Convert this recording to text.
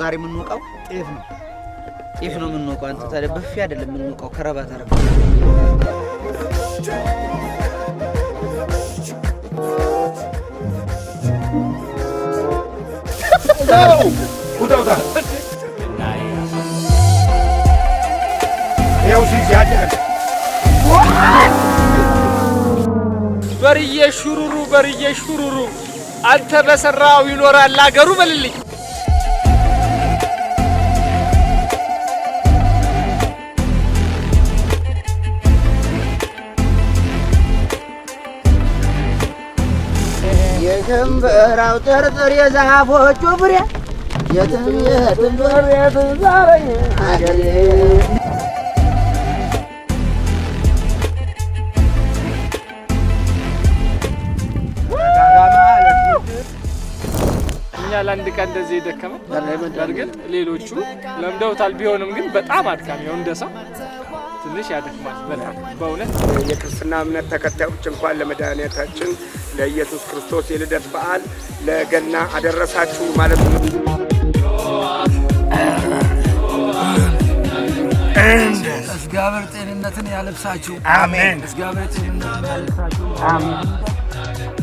ዛሬ የምንወቀው ጤፍ ነው የምንወቀው። አንተ ታዲያ በፊ አይደለም የምንወቀው ከረባት አረብ ጉዳውታ ያው ሲያጀ በርዬ ሹሩሩ አንተ በሰራው ይኖራል አገሩ በልልኝ። የሽምብራው ጥርጥር የዛፎቹ ፍሬ የትም ዞር የትም ዞረኝ አገሬ እኛ ለአንድ ቀን እንደዚህ የደከመን በእርግጥ ሌሎቹ ለምደውታል። ቢሆንም ግን በጣም አድካሚ ነው። እንደሰው ትንሽ ያደክማል በጣም በእውነት። የክርስትና እምነት ተከታዮች እንኳን ለመድኃኒታችን ለኢየሱስ ክርስቶስ የልደት በዓል ለገና አደረሳችሁ ማለት ነው። እግዚአብሔር ጤንነትን ያለብሳችሁ። አሜን። እግዚአብሔር ጤንነትን ያለብሳችሁ። አሜን።